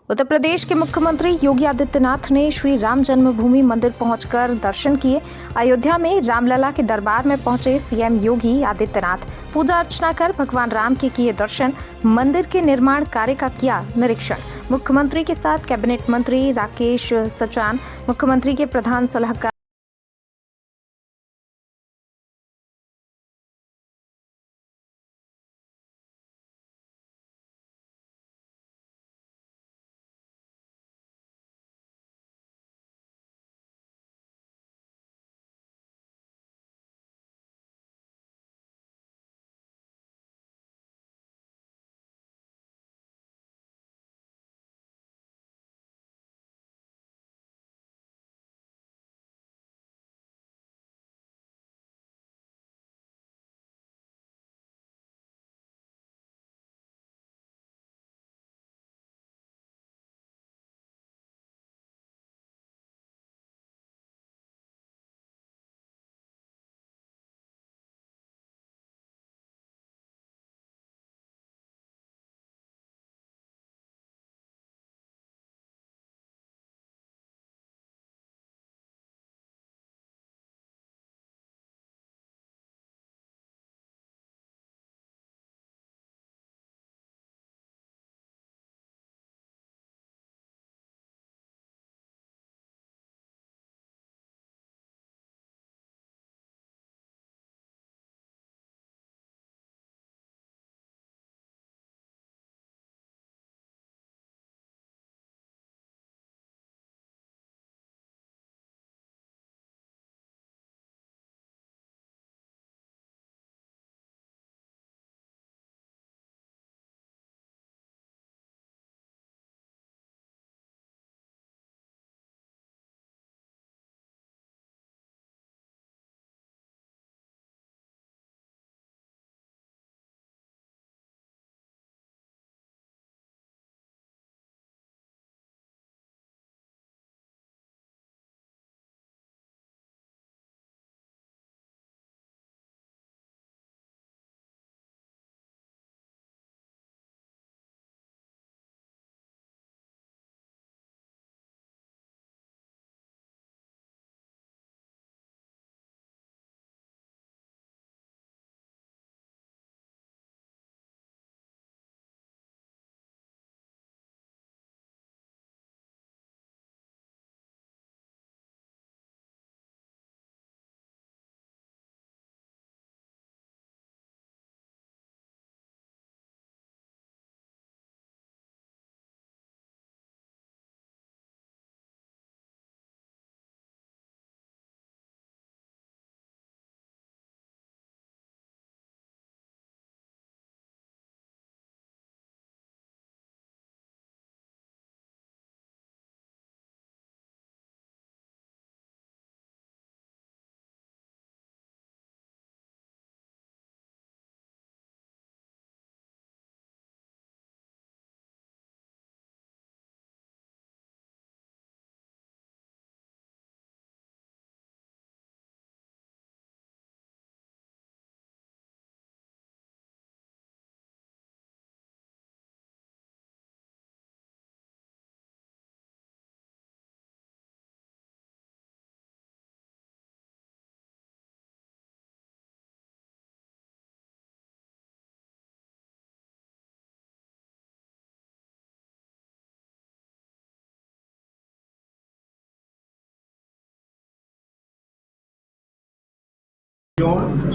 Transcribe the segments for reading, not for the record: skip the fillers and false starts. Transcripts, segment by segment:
उत्तर प्रदेश के मुख्यमंत्री योगी आदित्यनाथ ने श्री राम जन्मभूमि मंदिर पहुंचकर दर्शन किए। अयोध्या में रामलला के दरबार में पहुंचे सीएम योगी आदित्यनाथ पूजा अर्चना कर भगवान राम के किए दर्शन, मंदिर के निर्माण कार्य का किया निरीक्षण। मुख्यमंत्री के साथ कैबिनेट मंत्री राकेश सचान, मुख्यमंत्री के प्रधान सलाहकार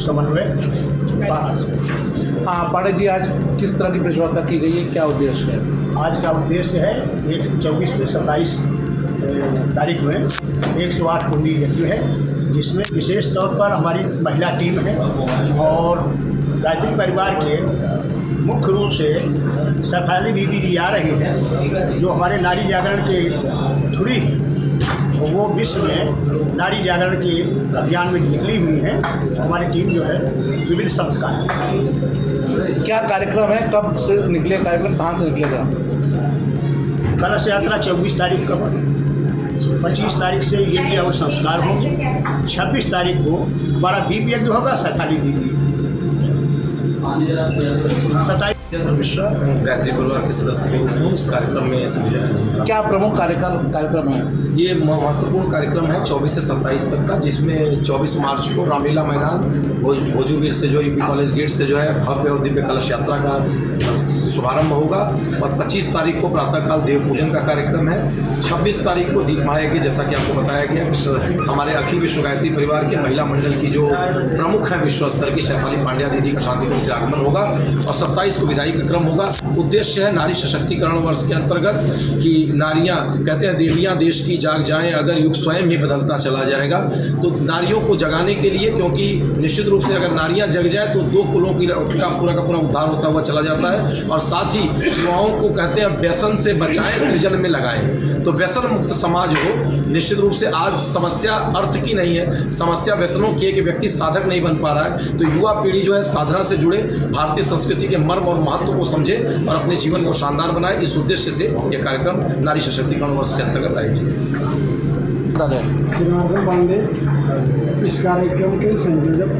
समन्वय। हाँ पांडे जी, आज किस तरह की प्रचारता की गई है, क्या उद्देश्य है? आज का उद्देश्य है 24 से 27 तारीख में 108 कुंडी यज्ञ है, जिसमें विशेष तौर पर हमारी महिला टीम है और गायत्री परिवार के मुख्य रूप से सफाली दीदी जी आ रही हैं, जो हमारे नारी जागरण के धुरी है। वो विश्व में नारी जागरण के अभियान में निकली हुई है। हमारी टीम जो है विविध संस्कार। क्या कार्यक्रम है, कब से निकले कार्यक्रम, कहाँ से निकलेगा? कलश यात्रा 24 तारीख को, 25 तारीख से यज्ञ और संस्कार होंगे, 26 तारीख को बड़ा दीप यज्ञ होगा, सफाली दीदी 27 मिश्रा गायत्री परिवार के सदस्य के रूप में इस कार्यक्रम में समझा है। क्या प्रमुख कार्यक्रम है? ये महत्वपूर्ण कार्यक्रम है 24 से 27 तक का, जिसमें 24 मार्च को रामलीला मैदान भोजूवीर से जो यूपी कॉलेज गेट से जो है भव्य और दिव्य कलश यात्रा का शुभारंभ होगा और 25 तारीख को प्रातःकाल देव पूजन का कार्यक्रम है। 26 तारीख को दीपमाला, जैसा कि आपको बताया गया, हमारे अखिल विश्व गायत्री परिवार के महिला मंडल की जो प्रमुख है विश्व स्तर की शेफाली पांड्या दीदी का शांतिपूर्ण से आगमन होगा और 27 को विदाई का क्रम होगा। उद्देश्य है नारी सशक्तिकरण वर्ष के अंतर्गत कि नारियां, कहते हैं देवियां देश की जाग जाएं, अगर युग स्वयं ही बदलता चला जाएगा तो नारियों को जगाने के लिए, क्योंकि निश्चित रूप से अगर नारियां जग जाए तो 2 कुलों का पूरा उद्धार होता हुआ चला जाता है और साथ ही युवाओं को कहते हैं व्यसन से बचाएं, सृजन में लगाएं, तो व्यसन मुक्त समाज हो। निश्चित रूप से आज समस्या अर्थ की नहीं है, समस्या व्यसनों की है कि व्यक्ति साधक नहीं बन पा रहा है, तो युवा पीढ़ी जो है साधना से जुड़े, भारतीय संस्कृति के मर्म और महत्व को समझे और अपने जीवन को शानदार बनाए। इस उद्देश्य से यह कार्यक्रम नारी सशक्तिकरण वर्ष के अंतर्गत आयोजित है। जनार्दन पांडे इस कार्यक्रम के संयोजक।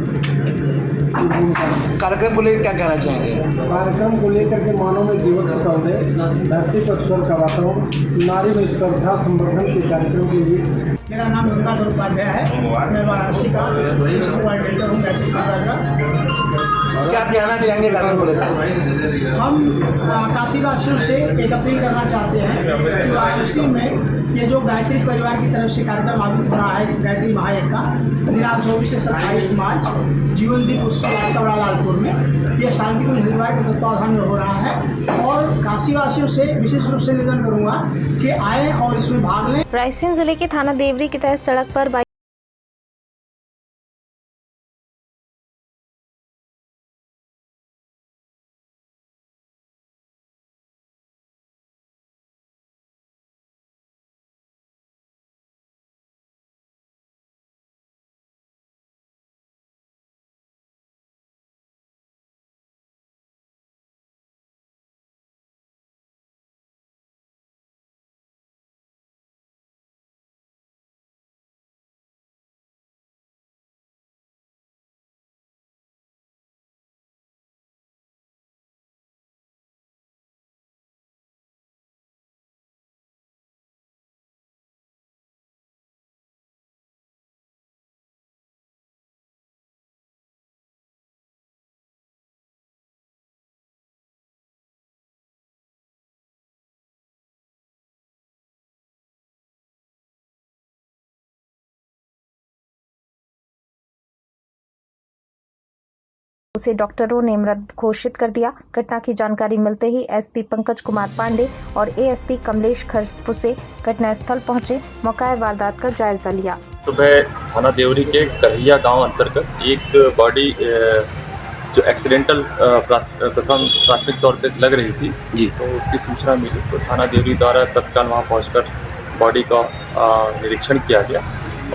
कार्यक्रम को लेकर क्या कहना चाहेंगे? कार्यक्रम को लेकर के मानव में जीवन के पौधे, धरती पर स्वर का वातावरण, नारी में श्रद्धा संवर्धन के कार्यक्रम के लिए। मेरा नाम गंगाधर उपाध्याय है, मैं वाराणसी का कोऑर्डिनेटर हूँ गायत्री परिवार का। क्या कहना चाहेंगे कार्यक्रम को लेकर? हम काशीवासियों से एक अपील करना चाहते हैं कि वाराणसी में ये जो गायत्री परिवार की तरफ से कार्यक्रम आयोजित हो रहा है गायत्री महायज्ञ का, दिनांक 24 से 27 मार्च जीवन दीप उत्सव आतौड़ा लालपुर में, ये शांतिकुंज परिवार के तत्वावधान में हो रहा है और काशीवासियों से विशेष रूप से निवेदन करूँगा कि आए और इसमें भाग लें। रायसेन जिले के थाना देवरी के तहत सड़क पर उसे डॉक्टरों ने मृत घोषित कर दिया। घटना की जानकारी मिलते ही एसपी पंकज कुमार पांडे और एएसपी कमलेश खरपुसे घटनास्थल पहुंचे, मौका वारदात का जायजा लिया। सुबह थाना देवरी के करहिया गांव अंतर्गत एक बॉडी जो एक्सीडेंटल प्राथमिक तौर पे लग रही थी जी, तो उसकी सूचना मिली तो थाना देवरी द्वारा तत्काल वहां पहुंचकर बॉडी का निरीक्षण किया गया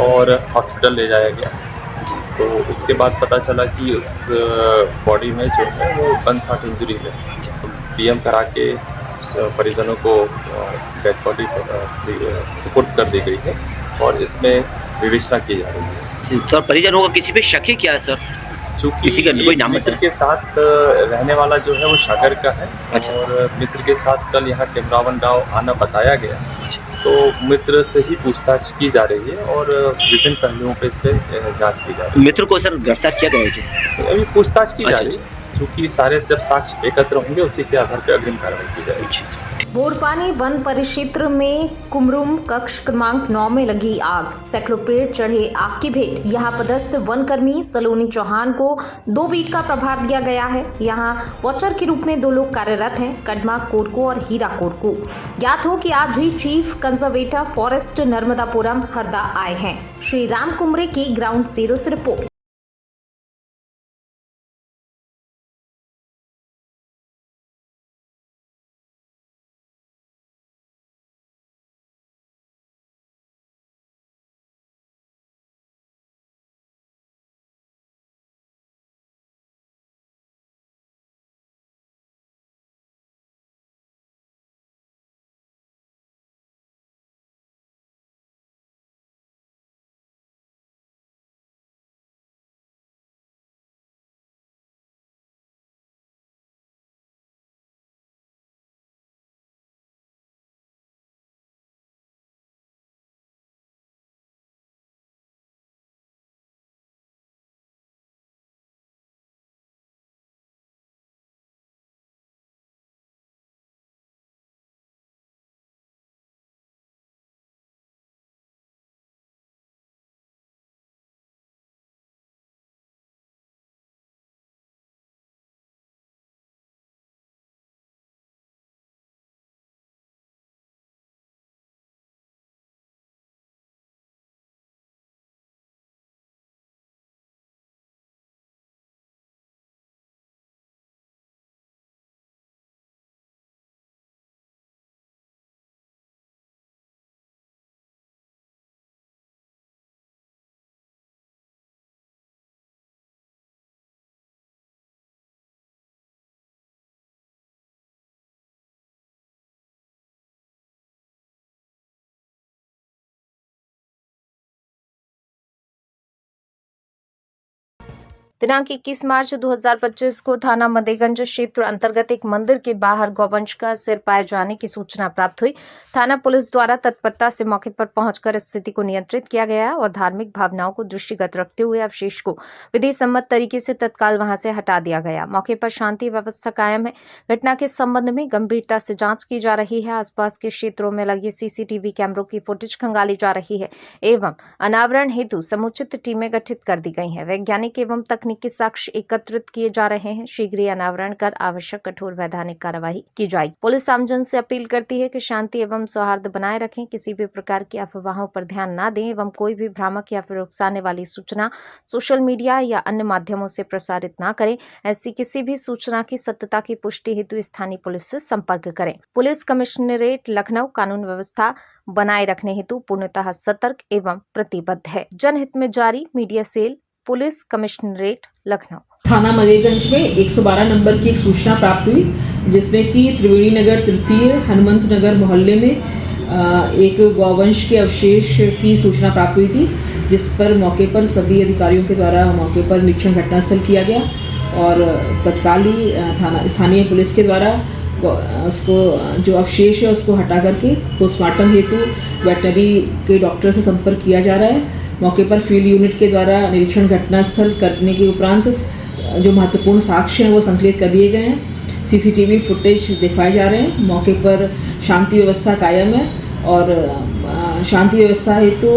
और हॉस्पिटल ले जाया गया। तो उसके बाद पता चला कि उस बॉडी में जो है वो गनशॉट इंजरी है। पीएम करा के परिजनों को डेड बॉडी सुपुर्द कर दी गई है और इसमें विवेचना की जा रही है। सर परिजनों का किसी पे शक है क्या है सर? चूँकि किसी का कोई नाम मित्र के साथ रहने वाला जो है वो सागर का है। अच्छा। और मित्र के साथ कल यहाँ टिमरावन राव आना बताया गया। अच्छा। तो मित्र से ही पूछताछ की जा रही है और विभिन्न पहलुओं पे इस पे जांच की जा रही है। मित्र को सर गिरफ्तार किया गया है? अभी पूछताछ की जा अच्छा, रही है, क्योंकि सारे जब साक्ष्य एकत्र होंगे उसी के आधार पर अग्रिम कार्रवाई की जाएगी। बोरपानी वन परिक्षेत्र में कुमरुम कक्ष क्रमांक 9 में लगी आग, सैकड़ों पेड़ चढ़े आग की भेंट। यहाँ पदस्थ वन कर्मी सलोनी चौहान को 2 बीट का प्रभार दिया गया है। यहाँ वॉचर के रूप में 2 लोग कार्यरत हैं, कदमा कोरको और हीरा कोरको। ज्ञात हो कि आज ही chief conservator forest Narmadapuram Harda आए हैं। श्री राम कुमरे की ग्राउंड जीरो से रिपोर्ट। दिनांक 21 मार्च 2025 को थाना मदेगंज क्षेत्र अंतर्गत एक मंदिर के बाहर गौवंश का सिर पाए जाने की सूचना प्राप्त हुई। थाना पुलिस द्वारा तत्परता से मौके पर पहुंचकर स्थिति को नियंत्रित किया गया और धार्मिक भावनाओं को दृष्टिगत रखते हुए अवशेष को विधि सम्मत तरीके से तत्काल वहां से हटा दिया गया। मौके पर शांति व्यवस्था कायम है। घटना के संबंध में गंभीरता से जांच की जा रही है। आसपास के क्षेत्रों में लगे सीसीटीवी कैमरों की फुटेज खंगाली जा रही है एवं अनावरण हेतु समुचित टीमें गठित कर दी गई हैं। वैज्ञानिक एवं तकनीकी साक्ष्य एकत्रित किए जा रहे हैं। शीघ्र ही अनावरण कर आवश्यक कठोर वैधानिक कार्यवाही की जाएगी। पुलिस आमजन से अपील करती है कि शांति एवं सौहार्द बनाए रखें, किसी भी प्रकार की अफवाहों पर ध्यान न दें एवं कोई भी भ्रामक या फिर उकसाने वाली सूचना सोशल मीडिया या अन्य माध्यमों से प्रसारित न करें। ऐसी किसी भी सूचना की सत्यता की पुष्टि हेतु स्थानीय पुलिस से संपर्क करें। पुलिस कमिश्नरेट लखनऊ कानून व्यवस्था बनाए रखने हेतु पूर्णतः सतर्क एवं प्रतिबद्ध है। जनहित में जारी media cell, police commissionerate Lucknow. थाना मदेगंज में 112 नंबर की एक सूचना प्राप्त हुई, जिसमें कि त्रिवेणी नगर तृतीय हनुमंत नगर मोहल्ले में एक गौवंश के अवशेष की सूचना प्राप्त हुई थी, जिस पर मौके पर सभी अधिकारियों के द्वारा मौके पर निरीक्षण घटनास्थल किया गया और तत्काल ही थाना स्थानीय पुलिस के द्वारा उसको जो अवशेष है उसको हटा करके पोस्टमार्टम हेतु वेटनरी के डॉक्टर से संपर्क किया जा रहा है। मौके पर फील्ड यूनिट के द्वारा निरीक्षण घटनास्थल करने के उपरांत जो महत्वपूर्ण साक्ष्य हैं वो संकलित कर लिए गए हैं। सीसीटीवी फुटेज दिखाए जा रहे हैं। मौके पर शांति व्यवस्था कायम है और शांति व्यवस्था हेतु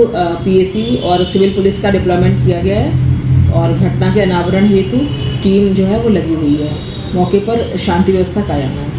पीएसी और सिविल पुलिस का डिप्लॉयमेंट किया गया है और घटना के अनावरण हेतु टीम जो है वो लगी हुई है। मौके पर शांति व्यवस्था कायम है।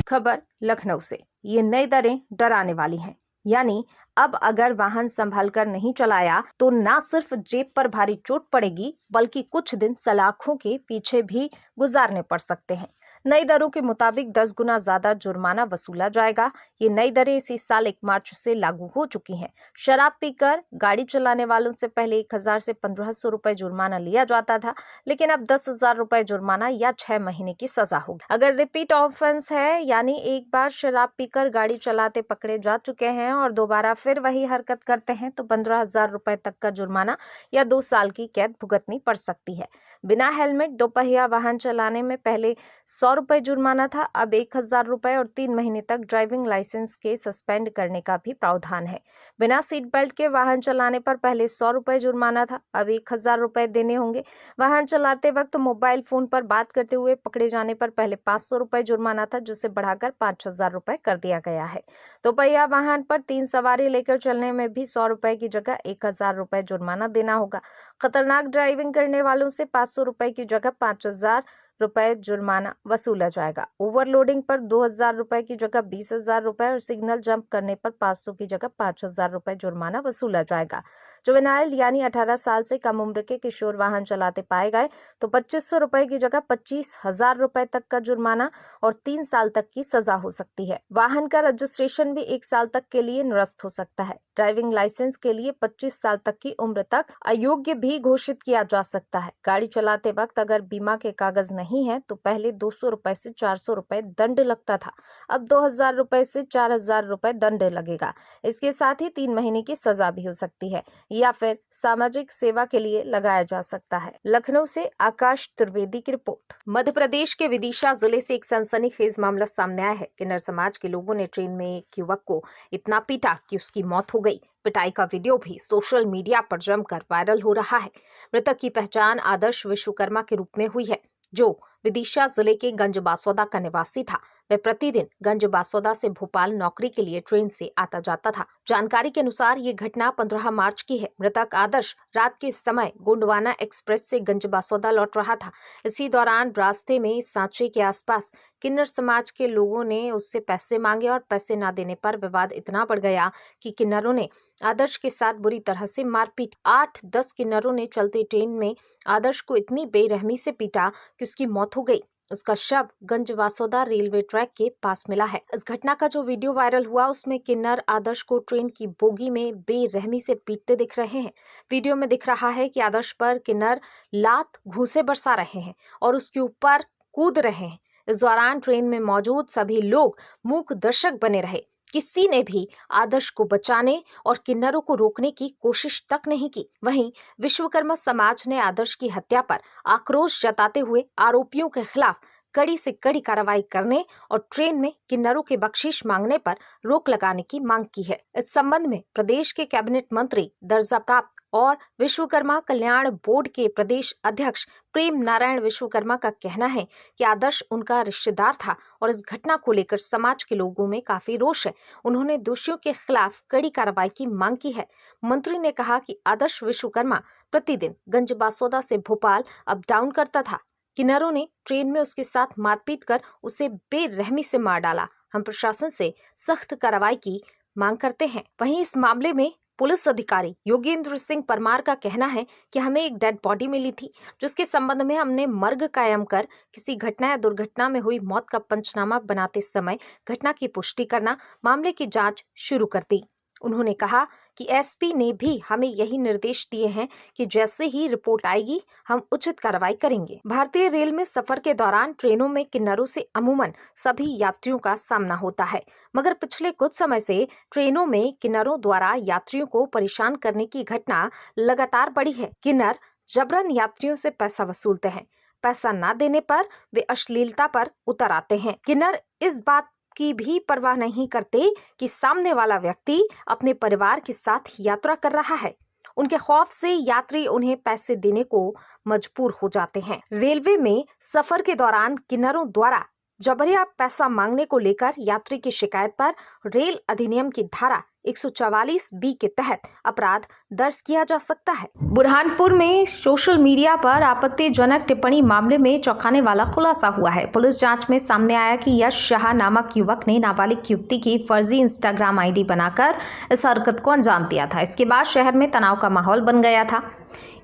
खबर लखनऊ से। ये नई दरें डराने वाली हैं, यानी अब अगर वाहन संभालकर नहीं चलाया तो न सिर्फ जेब पर भारी चोट पड़ेगी बल्कि कुछ दिन सलाखों के पीछे भी गुजारने पड़ सकते हैं। नई दरों के मुताबिक 10 गुना ज्यादा जुर्माना वसूला जाएगा। ये नई दरें इसी साल 1 मार्च से लागू हो चुकी हैं। शराब पीकर गाड़ी चलाने वालों से पहले 1000 से 1500 रुपए जुर्माना लिया जाता था, लेकिन अब 10,000 रुपए जुर्माना या 6 महीने की सजा होगी। अगर रिपीट ऑफेंस है, यानी एक बार शराब पीकर गाड़ी चलाते पकड़े जा चुके हैं और दोबारा फिर वही हरकत करते हैं तो 15,000 रुपए तक का जुर्माना या 2 साल की कैद भुगतनी पड़ सकती है। बिना हेलमेट दोपहिया वाहन चलाने में पहले 100 रुपए जुर्माना था, अब 1,000 रुपए और 3 महीने तक ड्राइविंग लाइसेंस के सस्पेंड करने का भी प्रावधान है। बिना सीट बेल्ट के वाहन चलाने पर पहले 100 रुपए जुर्माना था, अब 1,000 रुपए देने होंगे। वाहन चलाते वक्त मोबाइल फोन पर बात करते हुए पकड़े जाने पर पहले 500 रुपए जुर्माना था, जिसे बढ़ाकर 5,000 रुपए कर दिया गया है। दोपहिया वाहन पर 3 सवारी लेकर चलने में भी 100 रुपए की जगह 1,000 रुपए जुर्माना देना होगा। खतरनाक ड्राइविंग करने वालों से 500 रुपए की जगह 5,000 रुपए जुर्माना वसूला जाएगा। ओवरलोडिंग पर 2,000 रुपए की जगह 20,000 रुपए और सिग्नल जंप करने पर 500 की जगह 5,000 रुपए जुर्माना वसूला जाएगा। जुवेनाइल यानी 18 साल से कम उम्र के किशोर वाहन चलाते पाए गए तो 2,500 रुपए की जगह 25,000 रुपए तक का जुर्माना और 3 साल तक की सजा हो सकती है। वाहन का रजिस्ट्रेशन भी 1 साल तक के लिए निरस्त हो सकता है। ड्राइविंग लाइसेंस के लिए 25 साल तक की उम्र तक अयोग्य भी घोषित किया जा सकता है। गाड़ी चलाते वक्त अगर बीमा के कागज नहीं है तो पहले 200 रुपए से 400 रुपए दंड लगता था, अब 2,000 रुपए से 4,000 रुपए दंड लगेगा। इसके साथ ही 3 महीने की सजा भी हो सकती है या फिर सामाजिक सेवा के लिए लगाया जा सकता है। लखनऊ से आकाश त्रिवेदी की रिपोर्ट। मध्य प्रदेश के विदिशा जिले से एक सनसनीखेज मामला सामने आया है। किन्नर समाज के लोगों ने ट्रेन में एक युवक को इतना पीटा कि उसकी मौत हो गई। पिटाई का वीडियो भी सोशल मीडिया पर जमकर वायरल हो रहा है। मृतक की पहचान आदर्श विश्वकर्मा के रूप में हुई है, जो विदिशा जिले के गंज बासौदा का निवासी था। वह प्रतिदिन गंज बासौदा से भोपाल नौकरी के लिए ट्रेन से आता जाता था। जानकारी के अनुसार ये घटना 15 मार्च की है। मृतक आदर्श रात के समय गोंडवाना एक्सप्रेस से गंज बासौदा लौट रहा था। इसी दौरान रास्ते में सांचे के आसपास किन्नर समाज के लोगों ने उससे पैसे मांगे और पैसे न देने पर विवाद इतना बढ़ गया कि किन्नरों ने आदर्श के साथ बुरी तरह से मारपीट। 8-10 किन्नरों ने चलती ट्रेन में आदर्श को इतनी बेरहमी से पीटा कि उसकी मौत हो गई। उसका शव गंज बासौदा रेलवे ट्रैक के पास मिला है। इस घटना का जो वीडियो वायरल हुआ उसमें किन्नर आदर्श को ट्रेन की बोगी में बेरहमी से पीटते दिख रहे हैं। वीडियो में दिख रहा है कि आदर्श पर किन्नर लात घूंसे बरसा रहे हैं और उसके ऊपर कूद रहे हैं। इस दौरान ट्रेन में मौजूद सभी लोग मूक दर्शक बने रहे। किसी ने भी आदर्श को बचाने और किन्नरों को रोकने की कोशिश तक नहीं की। वहीं विश्वकर्मा समाज ने आदर्श की हत्या पर आक्रोश जताते हुए आरोपियों के खिलाफ कड़ी से कड़ी कार्रवाई करने और ट्रेन में किन्नरों के बख्शीश मांगने पर रोक लगाने की मांग की है। इस संबंध में प्रदेश के कैबिनेट मंत्री, दर्जा प्राप्त और विश्वकर्मा कल्याण बोर्ड के प्रदेश अध्यक्ष प्रेम नारायण विश्वकर्मा का कहना है कि आदर्श उनका रिश्तेदार था और इस घटना को लेकर समाज के लोगों में काफी रोष है। उन्होंने दोषियों के खिलाफ कड़ी कार्रवाई की मांग की है। मंत्री ने कहा कि आदर्श विश्वकर्मा प्रतिदिन गंज बासौदा से भोपाल अप डाउन करता था। किन्नरों ने ट्रेन में उसके साथ मारपीट कर उसे बेरहमी से मार डाला। हम प्रशासन से सख्त कार्रवाई की मांग करते हैं। वहीं इस मामले में पुलिस अधिकारी योगेंद्र सिंह परमार का कहना है कि हमें एक डेड बॉडी मिली थी, जिसके संबंध में हमने मर्ग कायम कर किसी घटना या दुर्घटना में हुई मौत का पंचनामा बनाते समय घटना की पुष्टि करना, मामले की जांच शुरू कर दी। उन्होंने कहा कि एसपी ने भी हमें यही निर्देश दिए हैं कि जैसे ही रिपोर्ट आएगी हम उचित कार्रवाई करेंगे। भारतीय रेल में सफर के दौरान ट्रेनों में किन्नरों से अमूमन सभी यात्रियों का सामना होता है, मगर पिछले कुछ समय से ट्रेनों में किन्नरों द्वारा यात्रियों को परेशान करने की घटना लगातार बढ़ी है। किन्नर जबरन यात्रियों से पैसा वसूलते हैं। पैसा न देने पर वे अश्लीलता पर उतर आते हैं। किन्नर इस बात की भी परवाह नहीं करते कि सामने वाला व्यक्ति अपने परिवार के साथ यात्रा कर रहा है। उनके खौफ से यात्री उन्हें पैसे देने को मजबूर हो जाते हैं। रेलवे में सफर के दौरान किन्नरों द्वारा जबरिया पैसा मांगने को लेकर यात्री की शिकायत पर रेल अधिनियम की धारा 144 बी के तहत अपराध दर्ज किया जा सकता है। बुरहानपुर में सोशल मीडिया पर आपत्तिजनक टिप्पणी मामले में चौंकाने वाला खुलासा हुआ है। पुलिस जांच में सामने आया कि यश शाह नामक युवक ने नाबालिग युवती की फर्जी इंस्टाग्राम आईडी बनाकर इस हरकत को अंजाम दिया था। इसके बाद शहर में तनाव का माहौल बन गया था।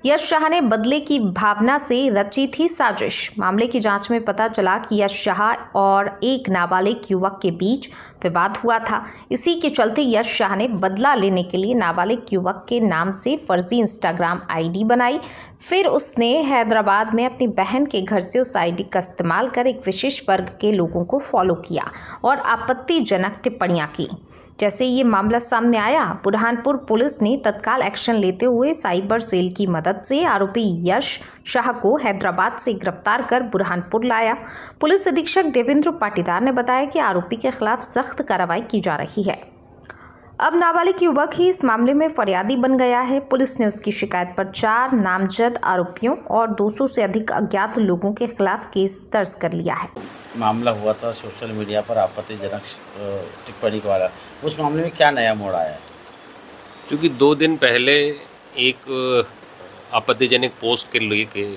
यश शाह ने बदले की भावना से रची थी साजिश। मामले की जांच में पता चला कि यश शाह और एक नाबालिग युवक के बीच विवाद हुआ था। इसी के चलते यश शाह ने बदला लेने के लिए नाबालिग युवक के नाम से फर्जी इंस्टाग्राम आईडी बनाई। फिर उसने हैदराबाद में अपनी बहन के घर से उस आईडी का इस्तेमाल कर एक विशेष वर्ग के लोगों को फॉलो किया और आपत्तिजनक टिप्पणियां की। जैसे ये मामला सामने आया, बुरहानपुर पुलिस ने तत्काल एक्शन लेते हुए साइबर सेल की मदद से आरोपी यश शाह को हैदराबाद से गिरफ्तार कर बुरहानपुर लाया। पुलिस अधीक्षक देवेंद्र पाटीदार ने बताया कि आरोपी के खिलाफ सख्त कार्रवाई की जा रही है। अब नाबालिग युवक ही इस मामले में फरियादी बन गया है। पुलिस ने उसकी शिकायत पर 4 नामजद आरोपियों और 200 से अधिक अज्ञात लोगों के खिलाफ केस दर्ज कर लिया है। मामला हुआ था सोशल मीडिया पर आपत्तिजनक टिप्पणी वाला, उस मामले में क्या नया मोड़ आया है? क्योंकि 2 दिन पहले एक आपत्तिजनक पोस्ट के लेके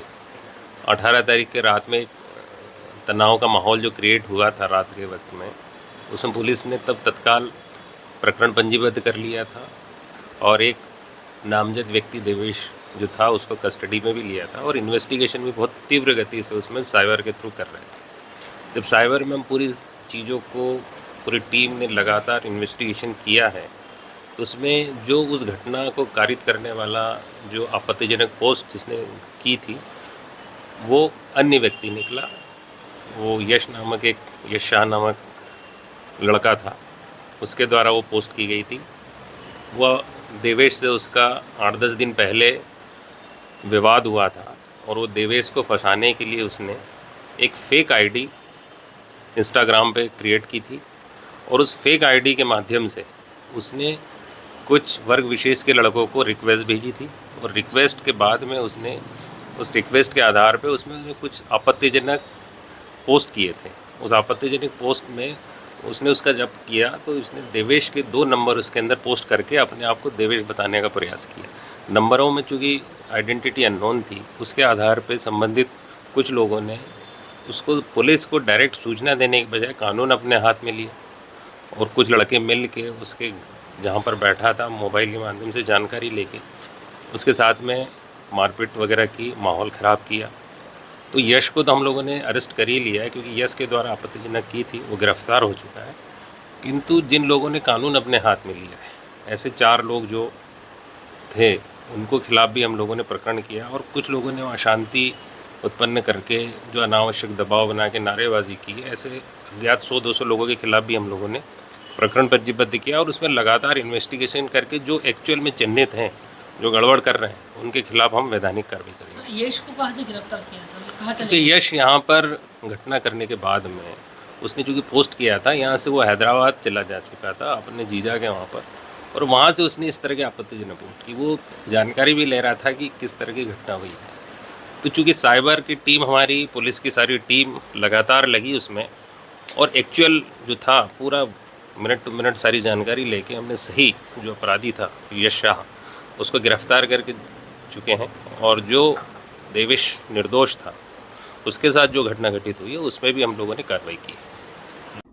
18 तारीख के रात में तनाव का माहौल जो क्रिएट हुआ था रात के वक्त में, उसमें पुलिस ने तब तत्काल प्रकरण पंजीबद्ध कर लिया था और एक नामजद व्यक्ति देवेश जो था उसको कस्टडी में भी लिया था और इन्वेस्टिगेशन भी बहुत तीव्र गति से उसमें साइबर के थ्रू कर रहे थे। जब साइबर में हम पूरी चीज़ों को पूरी टीम ने लगातार इन्वेस्टिगेशन किया है तो उसमें जो उस घटना को कारित करने वाला जो आपत्तिजनक पोस्ट जिसने की थी वो अन्य व्यक्ति निकला। वो यश शाह नामक लड़का था, उसके द्वारा वो पोस्ट की गई थी। वह देवेश से उसका 8-10 दिन पहले विवाद हुआ था और वो देवेश को फंसाने के लिए उसने एक फ़ेक आईडी इंस्टाग्राम पे क्रिएट की थी और उस फेक आईडी के माध्यम से उसने कुछ वर्ग विशेष के लड़कों को रिक्वेस्ट भेजी थी और रिक्वेस्ट के बाद में उसने उस रिक्वेस्ट के आधार पे उसमें कुछ आपत्तिजनक पोस्ट किए थे। उस आपत्तिजनक पोस्ट में उसने उसका जब किया तो उसने देवेश के 2 नंबर उसके अंदर पोस्ट करके अपने आप को देवेश बताने का प्रयास किया। नंबरों में चूँकि आइडेंटिटी अननोन थी, उसके आधार पर संबंधित कुछ लोगों ने उसको पुलिस को डायरेक्ट सूचना देने के बजाय कानून अपने हाथ में लिया और कुछ लड़के मिल के उसके जहाँ पर बैठा था मोबाइल के माध्यम से जानकारी लेके उसके साथ में मारपीट वगैरह की, माहौल ख़राब किया। तो यश को तो हम लोगों ने अरेस्ट कर ही लिया है क्योंकि यश के द्वारा आपत्तिजनक की थी, वो गिरफ्तार हो चुका है। किंतु जिन लोगों ने कानून अपने हाथ में लिया है, ऐसे 4 लोग जो थे उनको खिलाफ भी हम लोगों ने प्रकरण किया और कुछ लोगों ने अशांति उत्पन्न करके जो अनावश्यक दबाव बना के नारेबाजी की, ऐसे अज्ञात 100-200 लोगों के खिलाफ भी हम लोगों ने प्रकरण पंजीबद्ध किया और उसमें लगातार इन्वेस्टिगेशन करके जो एक्चुअल में चिन्हित हैं, जो गड़बड़ कर रहे हैं, उनके खिलाफ हम वैधानिक कार्रवाई करेंगे। सर यश को कहाँ से गिरफ्तार किया सर, ये कहाँ चले क्योंकि यश यहाँ पर घटना करने के बाद में उसने चूँकि पोस्ट किया था, यहाँ से वो हैदराबाद चला जा चुका था अपने जीजा के वहाँ पर, और वहाँ से उसने इस तरह के आपत्तिजनक पोस्ट की। वो जानकारी भी ले रहा था कि किस तरह की घटना हुई है। तो चूँकि साइबर की टीम, हमारी पुलिस की सारी टीम लगातार लगी उसमें, और एक्चुअल जो था पूरा मिनट टू मिनट सारी जानकारी लेके हमने सही जो अपराधी था यश शाह, उसको गिरफ्तार करके चुके हैं, और जो देवेश निर्दोष था उसके साथ जो घटना घटित हुई है उसमें भी हम लोगों ने कार्रवाई की है।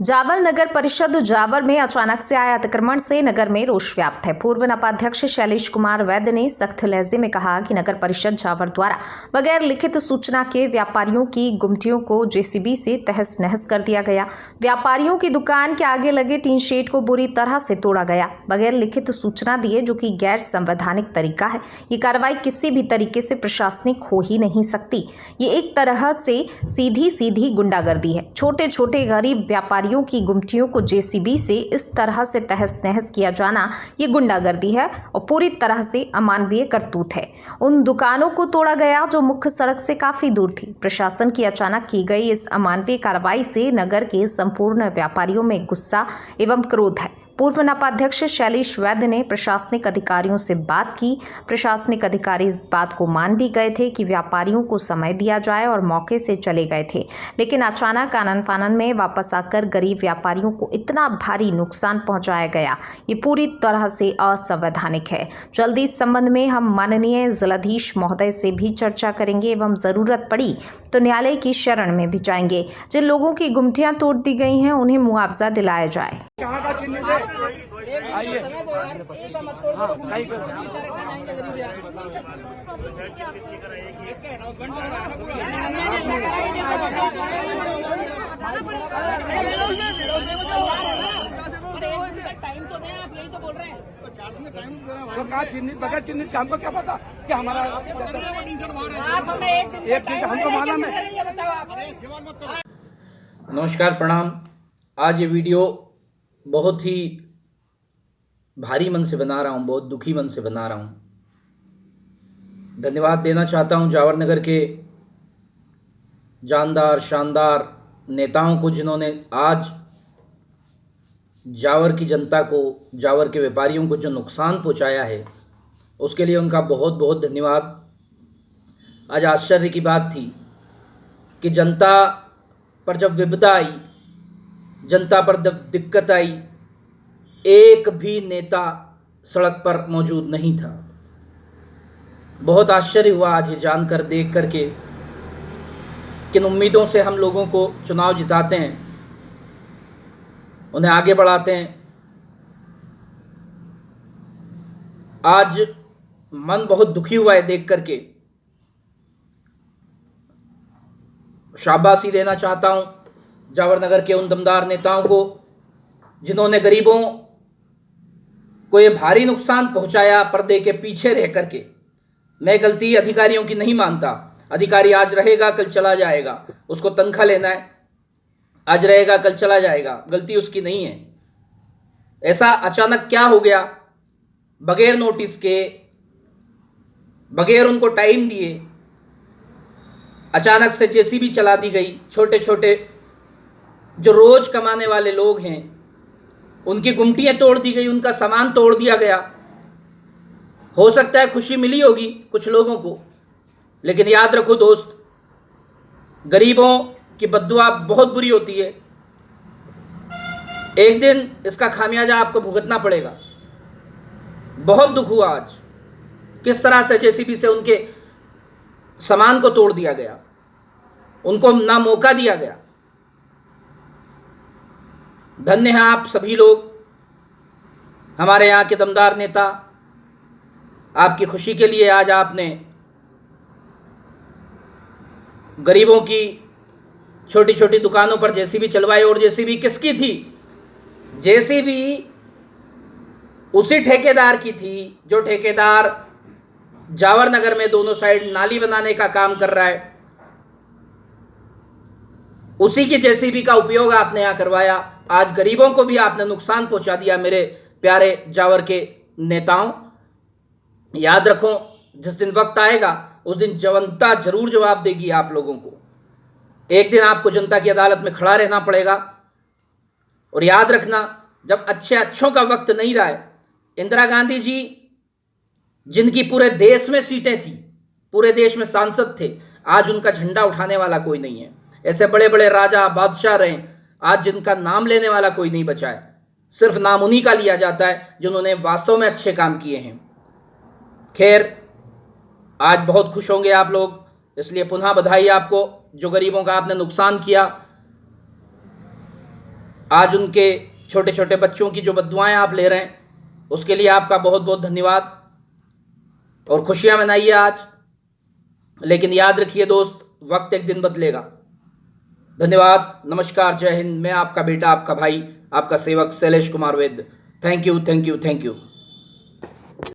जावर नगर परिषद जावर में अचानक से आए अतिक्रमण से नगर में रोष व्याप्त है। पूर्व नपाध्यक्ष शैलेश कुमार वैद्य ने सख्त लहजे में कहा कि नगर परिषद जावर द्वारा बगैर लिखित सूचना के व्यापारियों की गुमटियों को जेसीबी से तहस नहस कर दिया गया। व्यापारियों की दुकान के आगे लगे टीन शेड को बुरी तरह से तोड़ा गया, बगैर लिखित सूचना दिए, जो कि गैर संवैधानिक तरीका है। ये कार्रवाई किसी भी तरीके से प्रशासनिक हो ही नहीं सकती। ये एक तरह से सीधी गुंडागर्दी है। छोटे छोटे गरीब व्यापारी की गुमटियों को जेसीबी से इस तरह से तहस नहस किया जाना, ये गुंडागर्दी है और पूरी तरह से अमानवीय करतूत है। उन दुकानों को तोड़ा गया जो मुख्य सड़क से काफी दूर थी। प्रशासन की अचानक की गई इस अमानवीय कार्रवाई से नगर के संपूर्ण व्यापारियों में गुस्सा एवं क्रोध है। पूर्व नपाध्यक्ष शैलेश वैद्य ने प्रशासनिक अधिकारियों से बात की। प्रशासनिक अधिकारी इस बात को मान भी गए थे कि व्यापारियों को समय दिया जाए और मौके से चले गए थे, लेकिन अचानक आनन फानन में वापस आकर गरीब व्यापारियों को इतना भारी नुकसान पहुंचाया गया, ये पूरी तरह से असंवैधानिक है। जल्दी इस संबंध में हम माननीय जिलाधीश महोदय से भी चर्चा करेंगे एवं जरूरत पड़ी तो न्यायालय की शरण में भी जाएंगे। जिन लोगों की गुमटियां तोड़ दी गई हैं उन्हें मुआवजा दिलाया जाए। टाइम तो दें, आप यही तो बोल रहे हैं। तो कहा चिन्हित बगैर चिन्हित का हमको क्या पता कि हमारा आप हमें एक दिन हमको मालूम है। नमस्कार, प्रणाम। आज ये वीडियो बहुत ही भारी मन से बना रहा हूँ, बहुत दुखी मन से बना रहा हूँ। धन्यवाद देना चाहता हूँ जावर नगर के जानदार शानदार नेताओं को, जिन्होंने आज जावर की जनता को, जावर के व्यापारियों को जो नुकसान पहुँचाया है, उसके लिए उनका बहुत बहुत धन्यवाद। आज आश्चर्य की बात थी कि जनता पर जब विपदा आई, जनता पर जब दिक्कत आई, एक भी नेता सड़क पर मौजूद नहीं था। बहुत आश्चर्य हुआ आज ये जानकर, देख करके, किन उम्मीदों से हम लोगों को चुनाव जिताते हैं, उन्हें आगे बढ़ाते हैं। आज मन बहुत दुखी हुआ है देख करके। शाबाशी देना चाहता हूं जावर नगर के उन दमदार नेताओं को, जिन्होंने गरीबों को ये भारी नुकसान पहुंचाया पर्दे के पीछे रह करके। मैं गलती अधिकारियों की नहीं मानता। अधिकारी आज रहेगा कल चला जाएगा, उसको तनख्वाह लेना है, आज रहेगा कल चला जाएगा, गलती उसकी नहीं है। ऐसा अचानक क्या हो गया, बगैर नोटिस के, बगैर उनको टाइम दिए अचानक से जेसीबी चला दी गई। छोटे छोटे जो रोज कमाने वाले लोग हैं, उनकी गुमटियां तोड़ दी गई, उनका सामान तोड़ दिया गया। हो सकता है खुशी मिली होगी कुछ लोगों को, लेकिन याद रखो दोस्त, गरीबों की बद्दुआ बहुत बुरी होती है। एक दिन इसका खामियाजा आपको भुगतना पड़ेगा। बहुत दुख हुआ आज, किस तरह से जेसीबी से उनके सामान को तोड़ दिया गया, उनको ना मौका दिया गया। धन्य हैं आप सभी लोग, हमारे यहाँ के दमदार नेता। आपकी खुशी के लिए आज आपने गरीबों की छोटी छोटी दुकानों पर जेसीबी चलवाई। और जेसीबी किसकी थी? जेसीबी उसी ठेकेदार की थी जो ठेकेदार जावर नगर में दोनों साइड नाली बनाने का काम कर रहा है। उसी की जेसीबी का उपयोग आपने यहाँ करवाया। आज गरीबों को भी आपने नुकसान पहुंचा दिया। मेरे प्यारे जावर के नेताओं, याद रखो, जिस दिन वक्त आएगा उस दिन जनता जरूर जवाब देगी आप लोगों को। एक दिन आपको जनता की अदालत में खड़ा रहना पड़ेगा। और याद रखना, जब अच्छों का वक्त नहीं रहा है, इंदिरा गांधी जी जिनकी पूरे देश में सीटें थी, पूरे देश में सांसद थे, आज उनका झंडा उठाने वाला कोई नहीं है। ऐसे बड़े बड़े राजा बादशाह रहे, आज जिनका नाम लेने वाला कोई नहीं बचा है। सिर्फ नाम उन्हीं का लिया जाता है जिन्होंने वास्तव में अच्छे काम किए हैं। खैर, आज बहुत खुश होंगे आप लोग, इसलिए पुनः बधाई आपको। जो गरीबों का आपने नुकसान किया, आज उनके छोटे छोटे बच्चों की जो बद्दुआएं आप ले रहे हैं, उसके लिए आपका बहुत बहुत धन्यवाद और खुशियां मनाइए आज। लेकिन याद रखिए दोस्त, वक्त एक दिन बदलेगा। धन्यवाद, नमस्कार, जय हिंद। मैं आपका बेटा, आपका भाई, आपका सेवक शैलेश कुमार वैद्य। Thank you, thank you, thank you.